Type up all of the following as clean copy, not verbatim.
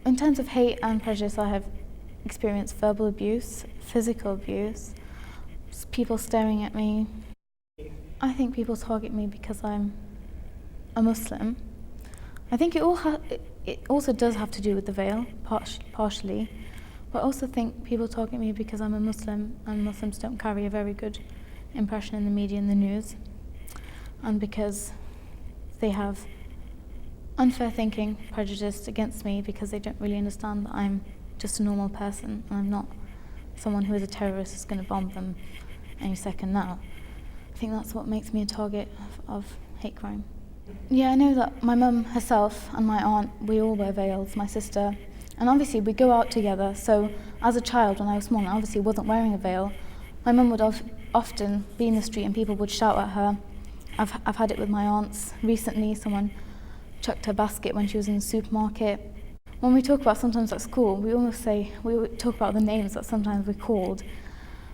In terms of hate and prejudice, I have experienced verbal abuse, physical abuse, people staring at me. I think people target me because I'm a Muslim. I think it also does have to do with the veil, partially. But I also think people target me because I'm a Muslim, and Muslims don't carry a very good impression in the media and the news, and because they have unfair thinking, prejudice against me because they don't really understand that I'm just a normal person and I'm not someone who is a terrorist who's going to bomb them any second now. I think that's what makes me a target of hate crime. Yeah, I know that my mum herself and my aunt, we all wear veils, my sister, and obviously we go out together. So as a child, when I was small, and I obviously wasn't wearing a veil, my mum would often be in the street and people would shout at her. I've had it with my aunts. Recently, someone chucked her basket when she was in the supermarket. When we talk about sometimes at school, we would talk about the names that sometimes we're called.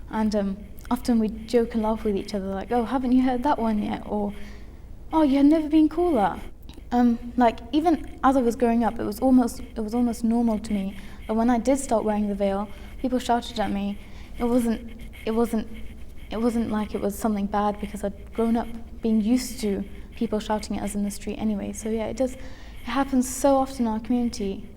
And often we joke and laugh with each other, like, oh, haven't you heard that one yet? Or, oh, you had never been called that. Like, even as I was growing up, it was almost normal to me that when I did start wearing the veil, people shouted at me. It wasn't like it was something bad because I'd grown up being used to people shouting at us in the street anyway. So yeah, it happens so often in our community.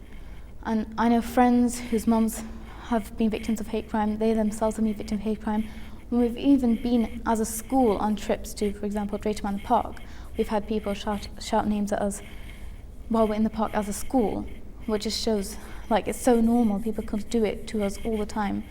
And I know friends whose mums have been victims of hate crime, they themselves have been victims of hate crime. When we've even been as a school on trips to, for example, Greater Manor Park, we've had people shout names at us while we're in the park as a school, which just shows like it's so normal, people can do it to us all the time.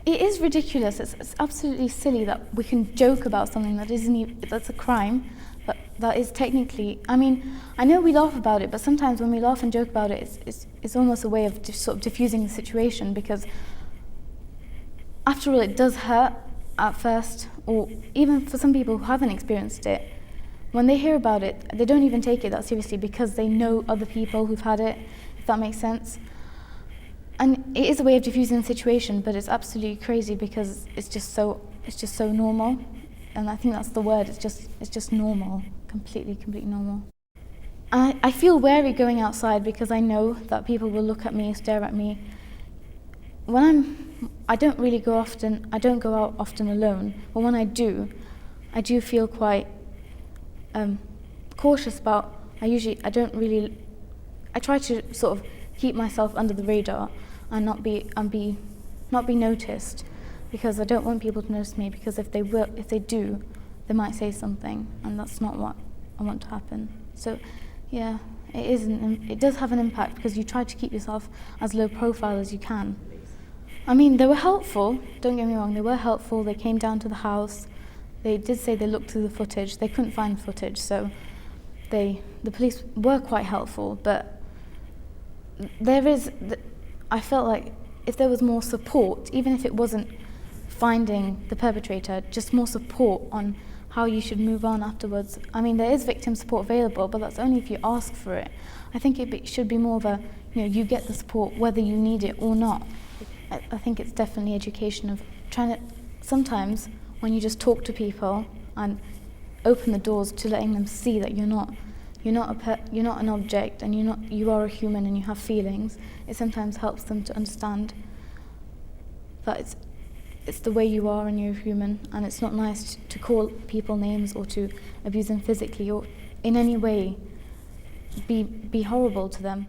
It is ridiculous, it's absolutely silly that we can joke about something that's a crime, but that is technically, I mean, I know we laugh about it, but sometimes when we laugh and joke about it, it's almost a way of sort of diffusing the situation, because after all, it does hurt at first, or even for some people who haven't experienced it, when they hear about it, they don't even take it that seriously because they know other people who've had it, if that makes sense. And it is a way of diffusing the situation, but it's absolutely crazy because it's just so normal. And I think that's the word, it's just normal, completely normal. And I feel wary going outside because I know that people will look at me, stare at me. I don't go out often alone, but when I do feel quite cautious about, I try to sort of keep myself under the radar and not be noticed, because I don't want people to notice me, because if they do, they might say something, and that's not what I want to happen. So yeah, it does have an impact because you try to keep yourself as low profile as you can. I mean, they were helpful, don't get me wrong, they were helpful. They came down to the house. They did say they looked through the footage. They couldn't find the footage, so the police were quite helpful, but I felt like if there was more support, even if it wasn't finding the perpetrator, just more support on how you should move on afterwards. I mean, there is victim support available, but that's only if you ask for it. I think it should be more of a, you get the support whether you need it or not. I think it's definitely education of trying to, sometimes when you just talk to people and open the doors to letting them see that you're not an object, and you are a human and you have feelings, it sometimes helps them to understand that it's the way you are and you're human, and it's not nice to call people names or to abuse them physically or in any way be horrible to them.